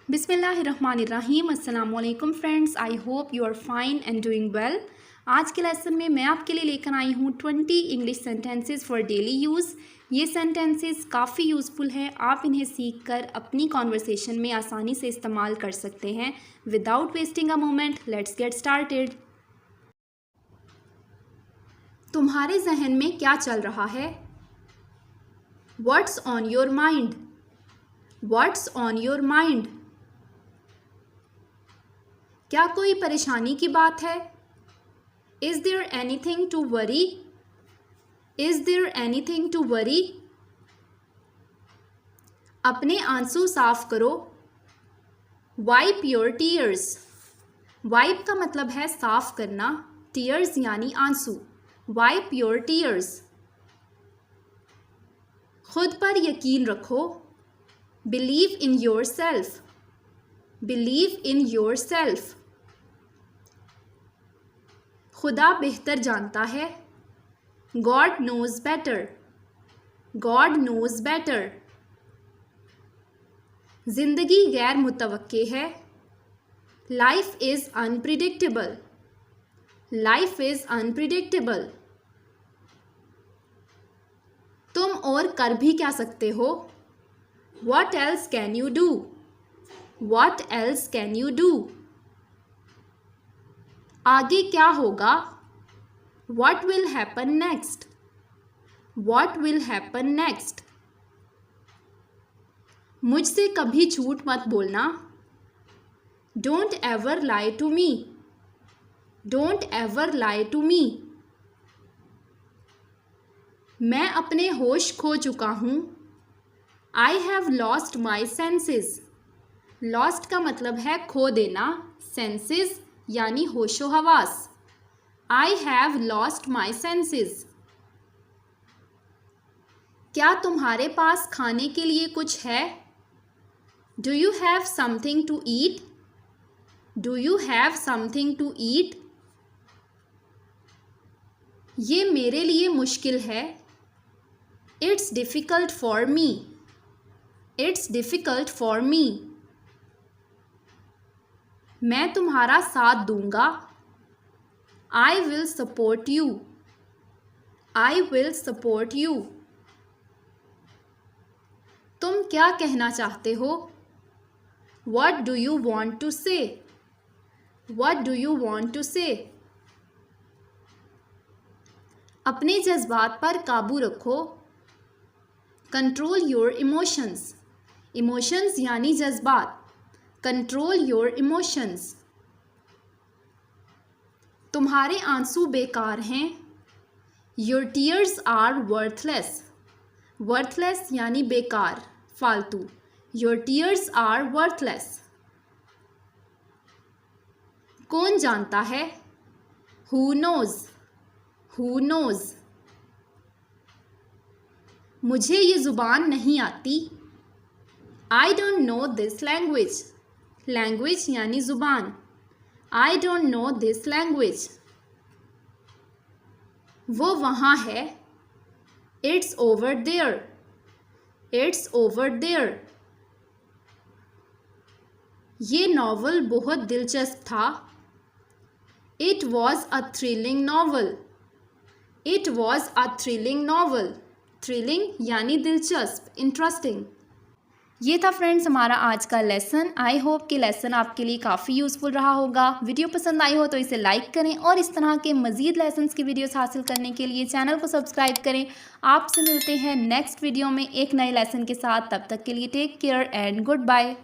बिस्मिल्लाहिर्रहमानिर्रहीम। अस्सलाम वालेकुम friends, I hope you are fine and doing well. आज के लेसन में मैं आपके लिए लेकर आई हूँ 20 English sentences for daily use. ये सेंटेंसेस काफ़ी यूज़फुल हैं, आप इन्हें सीख कर अपनी कॉन्वर्सेशन में आसानी से इस्तेमाल कर सकते हैं। Without wasting a moment, let's get started. तुम्हारे जहन में क्या चल रहा है? What's on your mind? What's on your mind? क्या कोई परेशानी की बात है? Is there anything to worry? Is there anything to worry? अपने आंसू साफ करो। Wipe your tears. वाइप का मतलब है साफ करना, टीयर्स यानी आंसू। Wipe your tears. खुद पर यकीन रखो। Believe in yourself. Believe in yourself. खुदा बेहतर जानता है। God knows better. God knows better. जिंदगी गैर मुतवक्के है। Life is unpredictable. Life is unpredictable. तुम और कर भी क्या सकते हो? What else can you do? What else can you do? आगे क्या होगा? What will happen next? What will happen next? मुझसे कभी झूठ मत बोलना। Don't ever lie to me. Don't ever lie to me. मैं अपने होश खो चुका हूँ। I have lost my senses. Lost का मतलब है खो देना, senses यानी होशो हवास। I have lost my senses. क्या तुम्हारे पास खाने के लिए कुछ है? Do you have something to eat? Do you have something to eat? ये मेरे लिए मुश्किल है। It's difficult for me. It's difficult for me. मैं तुम्हारा साथ दूंगा। I will support you. I will support you. तुम क्या कहना चाहते हो? What do you want to say? What do you want to say? अपने जज्बात पर काबू रखो। Control your emotions. Emotions यानी जज्बात। Control your emotions. तुम्हारे आंसू बेकार हैं। Your tears are worthless. Worthless यानी बेकार, फालतू। Your tears are worthless. कौन जानता है? Who knows? Who knows? मुझे ये ज़ुबान नहीं आती। I don't know this language. Language यानी ज़ुबान। I don't know this language. वो वहाँ है। It's over there. It's over there. ये नॉवल बहुत दिलचस्प था। It was a thrilling novel. It was a thrilling novel. Thrilling यानी दिलचस्प, इंटरेस्टिंग। ये था फ्रेंड्स हमारा आज का लेसन। आई होप कि लेसन आपके लिए काफ़ी यूज़फुल रहा होगा। वीडियो पसंद आई हो तो इसे लाइक करें और इस तरह के मज़ीद लेसन्स की वीडियोस हासिल करने के लिए चैनल को सब्सक्राइब करें। आपसे मिलते हैं नेक्स्ट वीडियो में एक नए लेसन के साथ। तब तक के लिए take care and good bye.